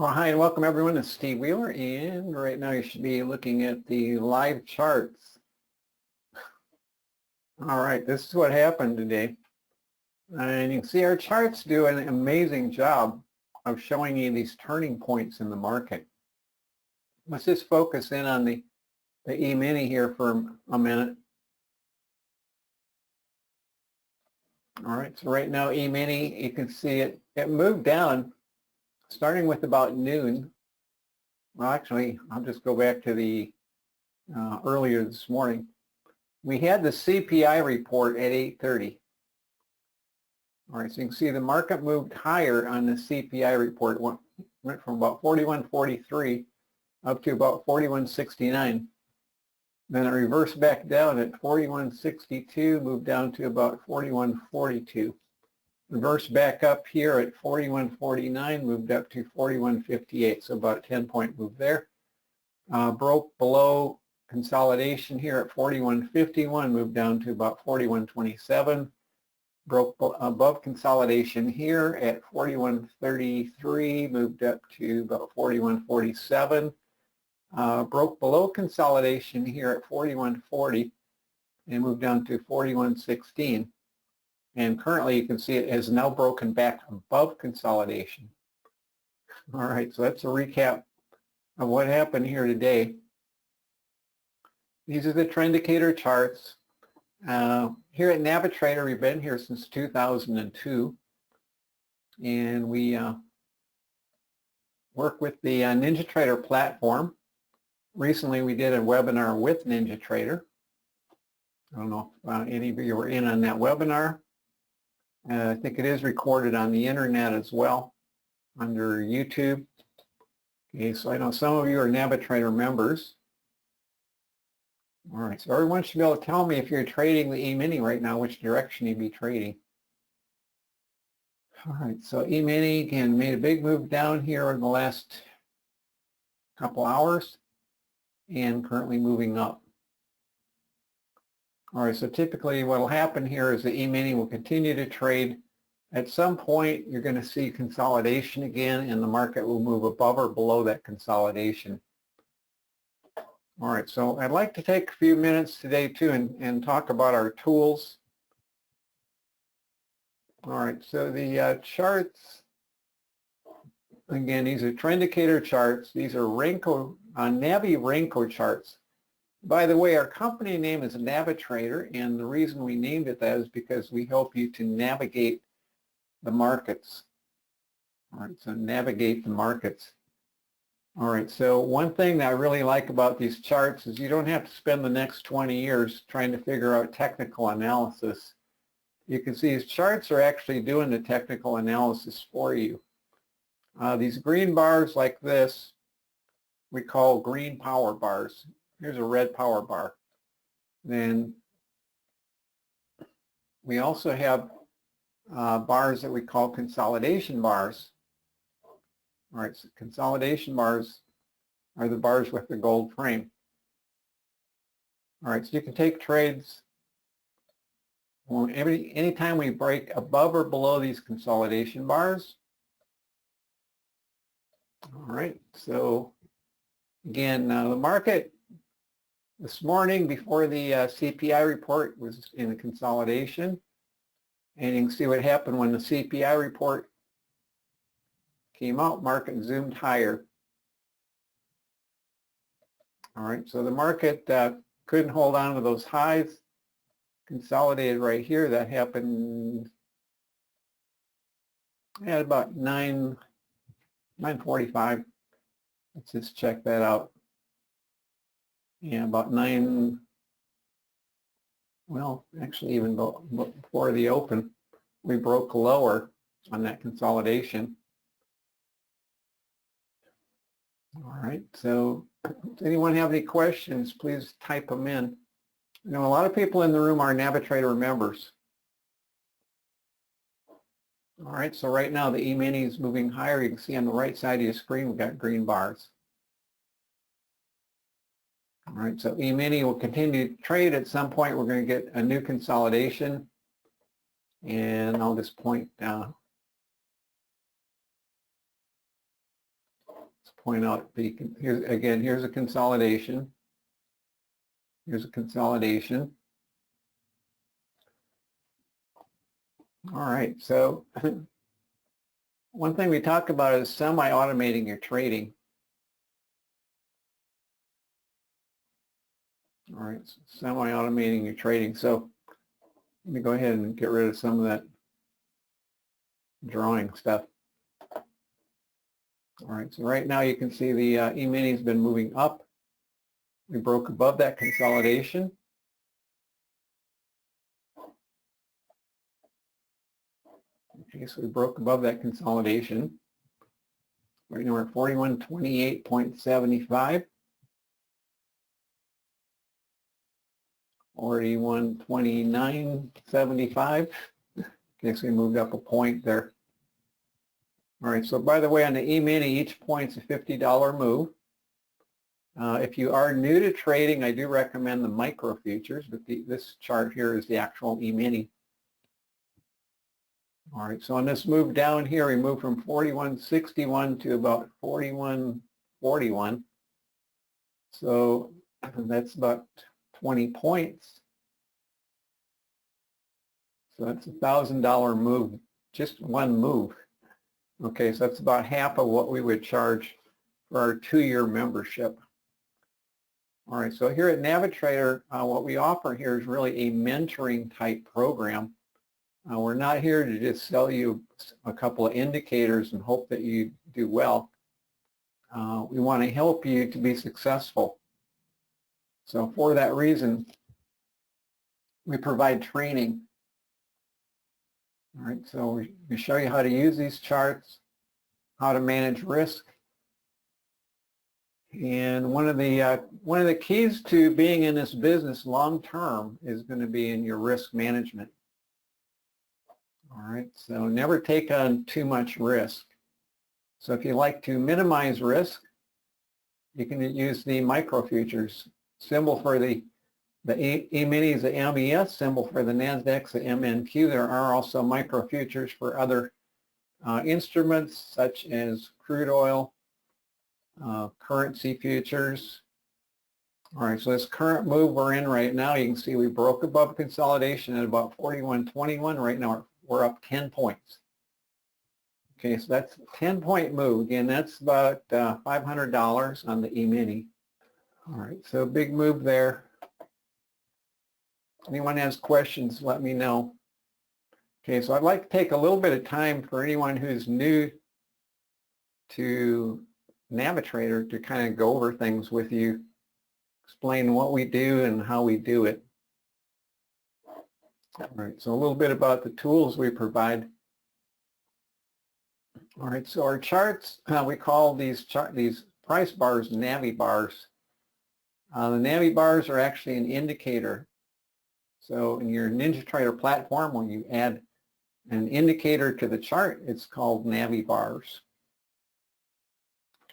Well, hi and welcome everyone. It's Steve Wheeler, and right now you should be looking at the live charts. All right, this is what happened today. And you can see our charts do an amazing job of showing you these turning points in the market. Let's just focus in on the E-mini here for a minute. All right, so right now E-mini, you can see it moved down starting with about noon. Well, actually, I'll just go back to the earlier this morning. We had the CPI report at 8:30. All right, so you can see the market moved higher on the CPI report. Went from about 41.43 up to about 41.69. Then it reversed back down at 41.62, moved down to about 41.42. Reversed back up here at 41.49, moved up to 41.58, so about a 10-point move there. Broke below consolidation here at 41.51, moved down to about 41.27. Broke above consolidation here at 41.33, moved up to about 41.47. Broke below consolidation here at 41.40 and moved down to 41.16. And currently you can see it has now broken back above consolidation. All right, so that's a recap of what happened here today. These are the Trendicator charts. Here at NaviTrader, we've been here since 2002, and we work with the NinjaTrader platform. Recently, we did a webinar with NinjaTrader. I don't know if any of you were in on that webinar. I think it is recorded on the internet as well under YouTube. Okay, so I know some of you are NaviTrader members. All right, so everyone should be able to tell me if you're trading the E-mini right now, which direction you'd be trading. All right, so E-mini again made a big move down here in the last couple hours and currently moving up. All right, so typically what will happen here is the E-mini will continue to trade. At some point, you're going to see consolidation again, and the market will move above or below that consolidation. All right, so I'd like to take a few minutes today too and talk about our tools. All right, so the charts, again, these are Trendicator charts. These are NaviTrader charts. By the way, our company name is NaviTrader, and the reason we named it that is because we help you to navigate the markets. All right, so navigate the markets. All right, so one thing that I really like about these charts is you don't have to spend the next 20 years trying to figure out technical analysis. You can see these charts are actually doing the technical analysis for you. These green bars like this, we call green power bars. Here's a red power bar. Then we also have bars that we call consolidation bars. All right, so consolidation bars are the bars with the gold frame. All right, so you can take trades anytime we break above or below these consolidation bars. All right, so again, the market this morning before the CPI report was in a consolidation, and you can see what happened when the CPI report came out. Market zoomed higher. All right, so the market couldn't hold on to those highs, consolidated right here. That happened at about 9:45. Let's just check that out. Yeah, about 9, well, actually even before the open, we broke lower on that consolidation. All right, so does anyone have any questions? Please type them in. You know, a lot of people in the room are NaviTrader members. All right, so right now the E-mini is moving higher. You can see on the right side of your screen, we've got green bars. All right, so E-mini will continue to trade. At some point, we're going to get a new consolidation. And I'll just point down. point out here's a consolidation. Here's a consolidation. All right, so one thing we talk about is semi-automating your trading. All right, so semi-automating your trading. So let me go ahead and get rid of some of that drawing stuff. All right, so right now you can see the E-mini has been moving up. We broke above that consolidation. Okay, so we broke above that consolidation. Right now we're at 4128.75. 4129.75. Okay, so we moved up a point there. All right, so by the way, on the E-mini, each point's a $50 move. If you are new to trading, I do recommend the micro futures, but this chart here is the actual E-mini. All right, so on this move down here, we moved from 41.61 to about 41.41. So that's about 20 points. So that's a $1,000 move, just one move. Okay, so that's about half of what we would charge for our 2-year membership. All right, so here at NaviTrader, what we offer here is really a mentoring type program. We're not here to just sell you a couple of indicators and hope that you do well. We want to help you to be successful. So for that reason, we provide training. All right, so we show you how to use these charts, how to manage risk. And one of the keys to being in this business long term is going to be in your risk management. All right, so never take on too much risk. So if you like to minimize risk, you can use the micro futures. Symbol for the E-mini is the MES, symbol for the NASDAQ, the MNQ. There are also micro futures for other instruments such as crude oil, currency futures. All right, so this current move we're in right now, you can see we broke above consolidation at about 41.21. Right now we're up 10 points. Okay, so that's a 10-point move. Again, that's about $500 on the E-mini. All right, so big move there. Anyone has questions, let me know. Okay, so I'd like to take a little bit of time for anyone who's new to NaviTrader to kind of go over things with you, explain what we do and how we do it. All right, so a little bit about the tools we provide. All right, so our charts, we call these price bars Navi bars. The Navi bars are actually an indicator. So in your NinjaTrader platform, when you add an indicator to the chart, it's called Navi bars.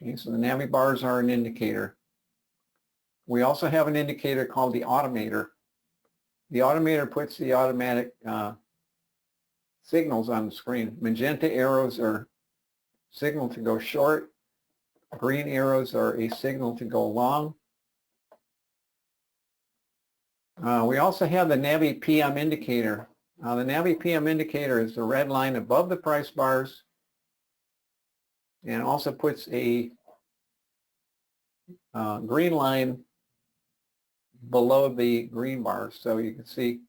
Okay, so the Navi bars are an indicator. We also have an indicator called the automator. The automator puts the automatic signals on the screen. Magenta arrows are signal to go short. Green arrows are a signal to go long. We also have the Navi PM indicator. The Navi PM indicator is the red line above the price bars and also puts a green line below the green bars. So you can see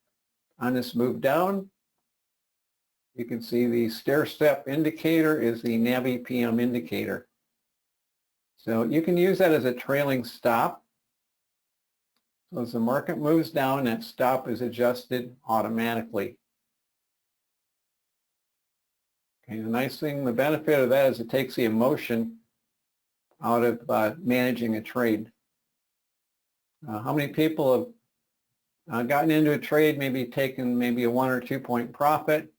on this move down, you can see the stair-step indicator is the Navi PM indicator. So you can use that as a trailing stop. So as the market moves down, that stop is adjusted automatically. Okay, the nice thing, the benefit of that is it takes the emotion out of managing a trade. How many people have gotten into a trade, maybe taken maybe a 1 or 2 point profit,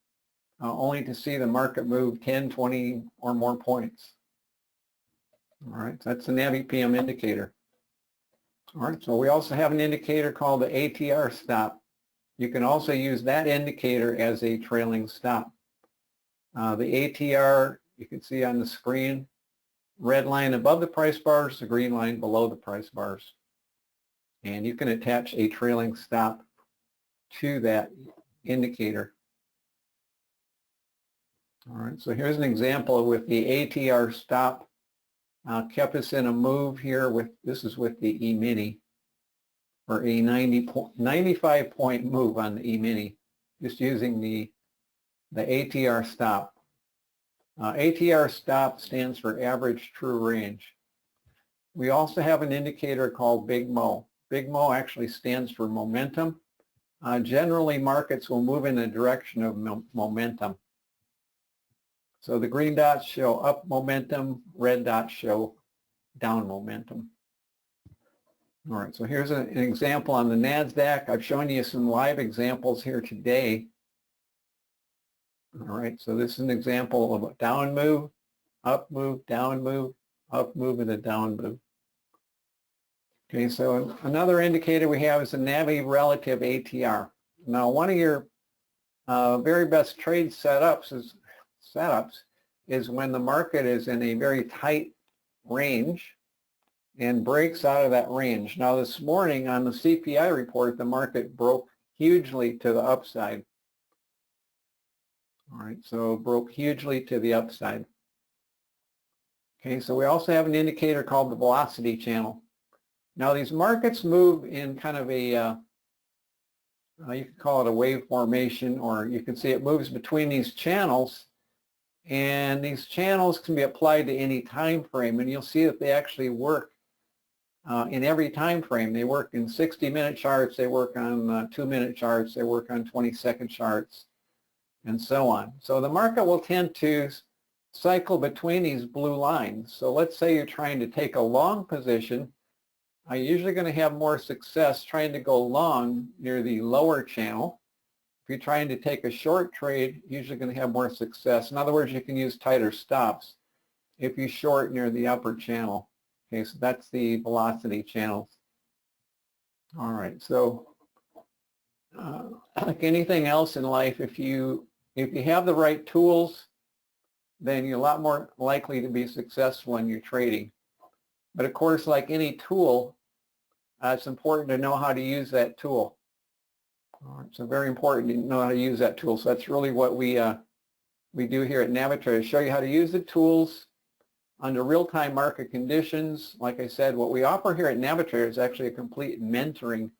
only to see the market move 10, 20 or more points? All right, so that's the Navi PM indicator. All right, so we also have an indicator called the ATR stop. You can also use that indicator as a trailing stop. The ATR, you can see on the screen, red line above the price bars, the green line below the price bars. And you can attach a trailing stop to that indicator. All right, so here's an example with the ATR stop. Kept us in a move here with, this is with the E-mini, or a 95 point move on the E-mini, just using the ATR stop. ATR stop stands for average true range. We also have an indicator called Big Mo. Big Mo actually stands for momentum. Generally, markets will move in the direction of momentum. So the green dots show up momentum, red dots show down momentum. All right, so here's an example on the NASDAQ. I've shown you some live examples here today. All right, so this is an example of a down move, up move, down move, up move, and a down move. Okay, so another indicator we have is the Navi relative ATR. Now, one of your very best trade setups is when the market is in a very tight range and breaks out of that range. Now, this morning on the CPI report, the market broke hugely to the upside. All right, so broke hugely to the upside. Okay, so we also have an indicator called the velocity channel. Now, these markets move in kind of a, you could call it a wave formation, or you can see it moves between these channels, and these channels can be applied to any time frame, and you'll see that they actually work in every time frame. They work in 60-minute charts, they work on 2-minute charts, they work on 20-second charts, and so on. So the market will tend to cycle between these blue lines. So let's say you're trying to take a long position. You're usually going to have more success trying to go long near the lower channel. If you're trying to take a short trade, you're usually going to have more success. In other words, you can use tighter stops if you short near the upper channel. Okay, so that's the velocity channels. All right, so like anything else in life, if you have the right tools, then you're a lot more likely to be successful in your trading. But of course, like any tool, it's important to know how to use that tool. All right, so very important to know how to use that tool. So that's really what we do here at NaviTrader, show you how to use the tools under real-time market conditions. Like I said, what we offer here at NaviTrader is actually a complete mentoring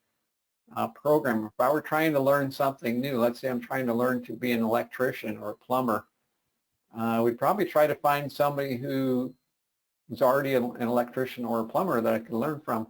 program. If I were trying to learn something new, let's say I'm trying to learn to be an electrician or a plumber, we'd probably try to find somebody who's already an electrician or a plumber that I can learn from.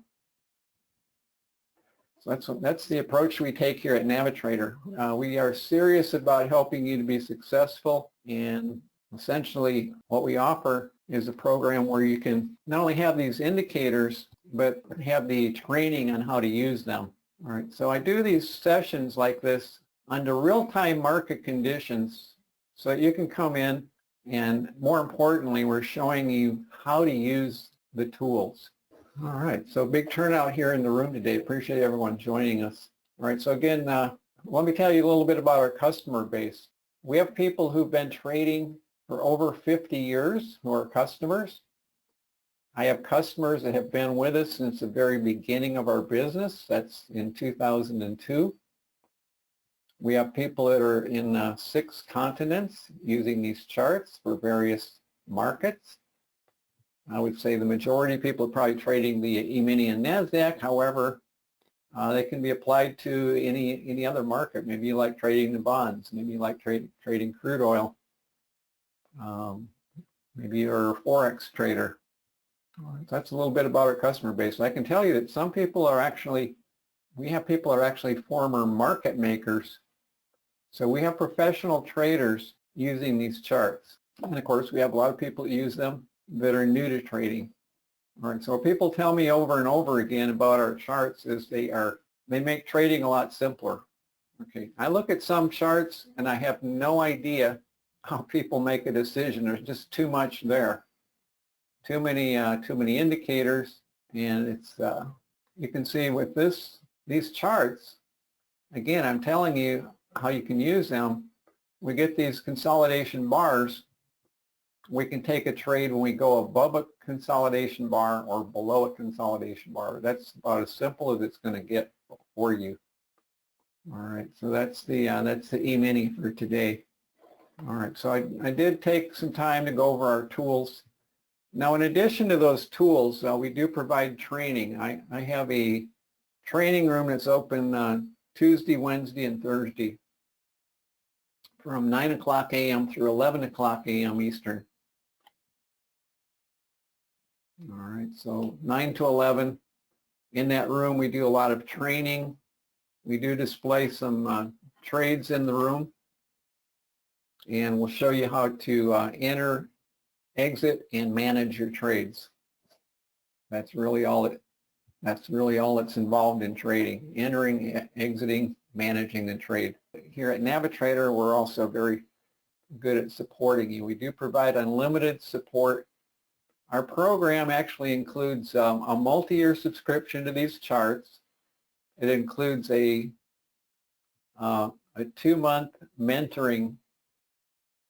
So that's the approach we take here at NaviTrader. We are serious about helping you to be successful, and essentially what we offer is a program where you can not only have these indicators, but have the training on how to use them. All right, so I do these sessions like this under real-time market conditions so that you can come in, and more importantly, we're showing you how to use the tools. All right, so big turnout here in the room today. Appreciate everyone joining us. All right, so again, let me tell you a little bit about our customer base. We have people who've been trading for over 50 years who are customers. I have customers that have been with us since the very beginning of our business. That's in 2002. We have people that are in 6 continents using these charts for various markets. I would say the majority of people are probably trading the E-mini and NASDAQ. However, they can be applied to any other market. Maybe you like trading the bonds. Maybe you like trading crude oil. Maybe you're a Forex trader. That's a little bit about our customer base. I can tell you that some people are actually, we have people that are actually former market makers. So we have professional traders using these charts. And of course, we have a lot of people that use them that are new to trading. All right, so what people tell me over and over again about our charts is they make trading a lot simpler. Okay, I look at some charts and I have no idea how people make a decision. There's just too much there, too many indicators, and it's you can see with these charts. Again, I'm telling you how you can use them. We get these consolidation bars, We can take a trade when we go above a consolidation bar or below a consolidation bar. That's about as simple as it's going to get for you. All right, so that's the E-mini for today. All right, so I did take some time to go over our tools. Now, in addition to those tools, we do provide training. I have a training room that's open Tuesday, Wednesday, and Thursday from 9 o'clock a.m. through 11 o'clock a.m. Eastern. All right, so 9 to 11. In that room, we do a lot of training. We do display some trades in the room, and we'll show you how to enter, exit, and manage your trades. That's really all that's involved in trading: entering, exiting, managing the trade. Here at NaviTrader, we're also very good at supporting you. We do provide unlimited support. Our program actually includes a multi-year subscription to these charts. It includes a 2-month mentoring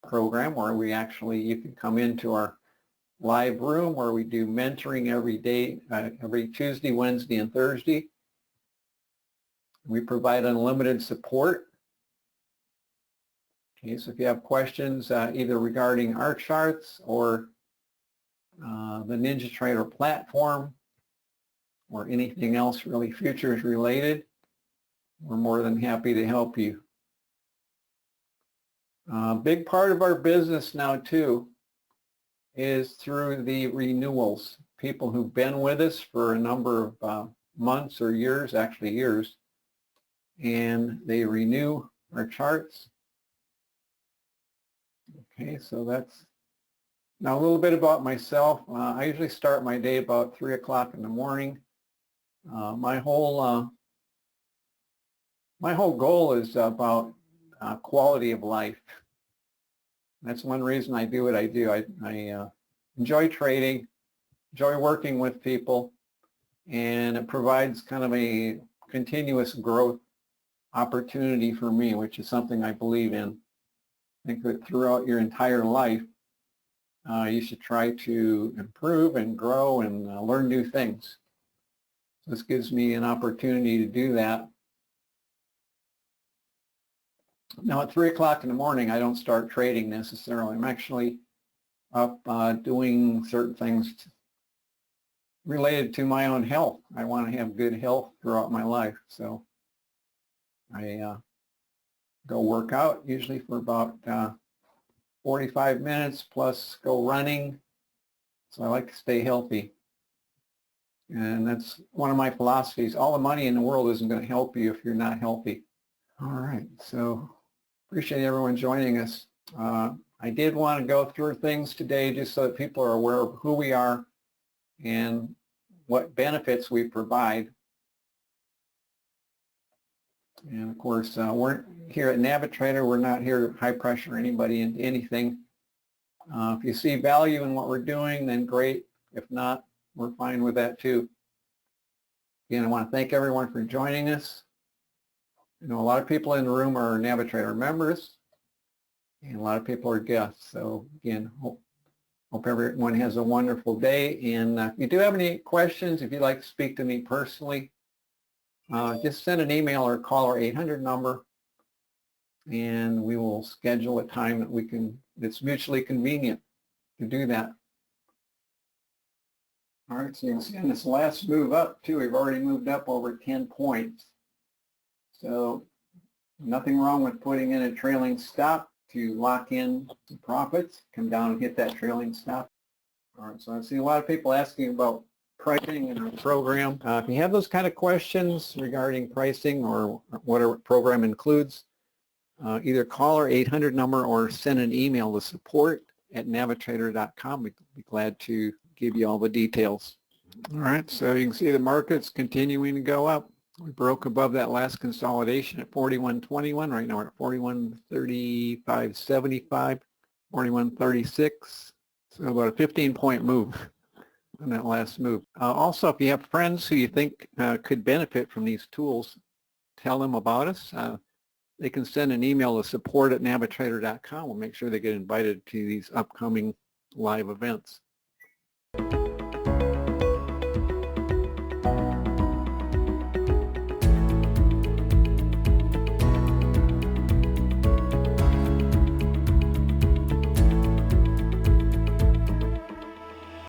program where you can come into our live room where we do mentoring every day, every Tuesday, Wednesday, and Thursday. We provide unlimited support. Okay, so if you have questions either regarding our charts or the NinjaTrader platform or anything else really futures related, we're more than happy to help you. A big part of our business now too is through the renewals. People who've been with us for a number of months or years, actually years, and they renew our charts. Okay, so that's now a little bit about myself. I usually start my day about 3 o'clock in the morning. My whole goal is about quality of life. That's one reason I do what I do. I enjoy trading, enjoy working with people, and it provides kind of a continuous growth opportunity for me, which is something I believe in. I think that throughout your entire life, you should try to improve and grow and learn new things. So this gives me an opportunity to do that. Now at 3 o'clock in the morning, I don't start trading necessarily. I'm actually up doing certain things related to my own health. I want to have good health throughout my life. So I go work out usually for about 45 minutes plus go running. So I like to stay healthy. And that's one of my philosophies. All the money in the world isn't going to help you if you're not healthy. All right, so appreciate everyone joining us. I did want to go through things today just so that people are aware of who we are and what benefits we provide. And of course, we're here at NaviTrader. We're not here to high pressure anybody into anything. If you see value in what we're doing, then great. If not, we're fine with that too. Again, I want to thank everyone for joining us. You know, a lot of people in the room are NaviTrader members, and a lot of people are guests. So again, hope everyone has a wonderful day. And if you do have any questions, if you'd like to speak to me personally, just send an email or call our 800 number, and we will schedule a time that's mutually convenient to do that. All right, so you can see in this last move up too, we've already moved up over 10 points. So nothing wrong with putting in a trailing stop to lock in the profits, come down and hit that trailing stop. All right, so I see a lot of people asking about pricing in our program. If you have those kind of questions regarding pricing or what our program includes, either call our 800 number or send an email to support@navitrader.com. We'd be glad to give you all the details. All right, so you can see the market's continuing to go up. We broke above that last consolidation at 41.21. Right now we're at 41.3575, 41.36. So about a 15-point move on that last move. Also, if you have friends who you think could benefit from these tools, tell them about us. They can send an email to support@navitrader.com. We'll make sure they get invited to these upcoming live events.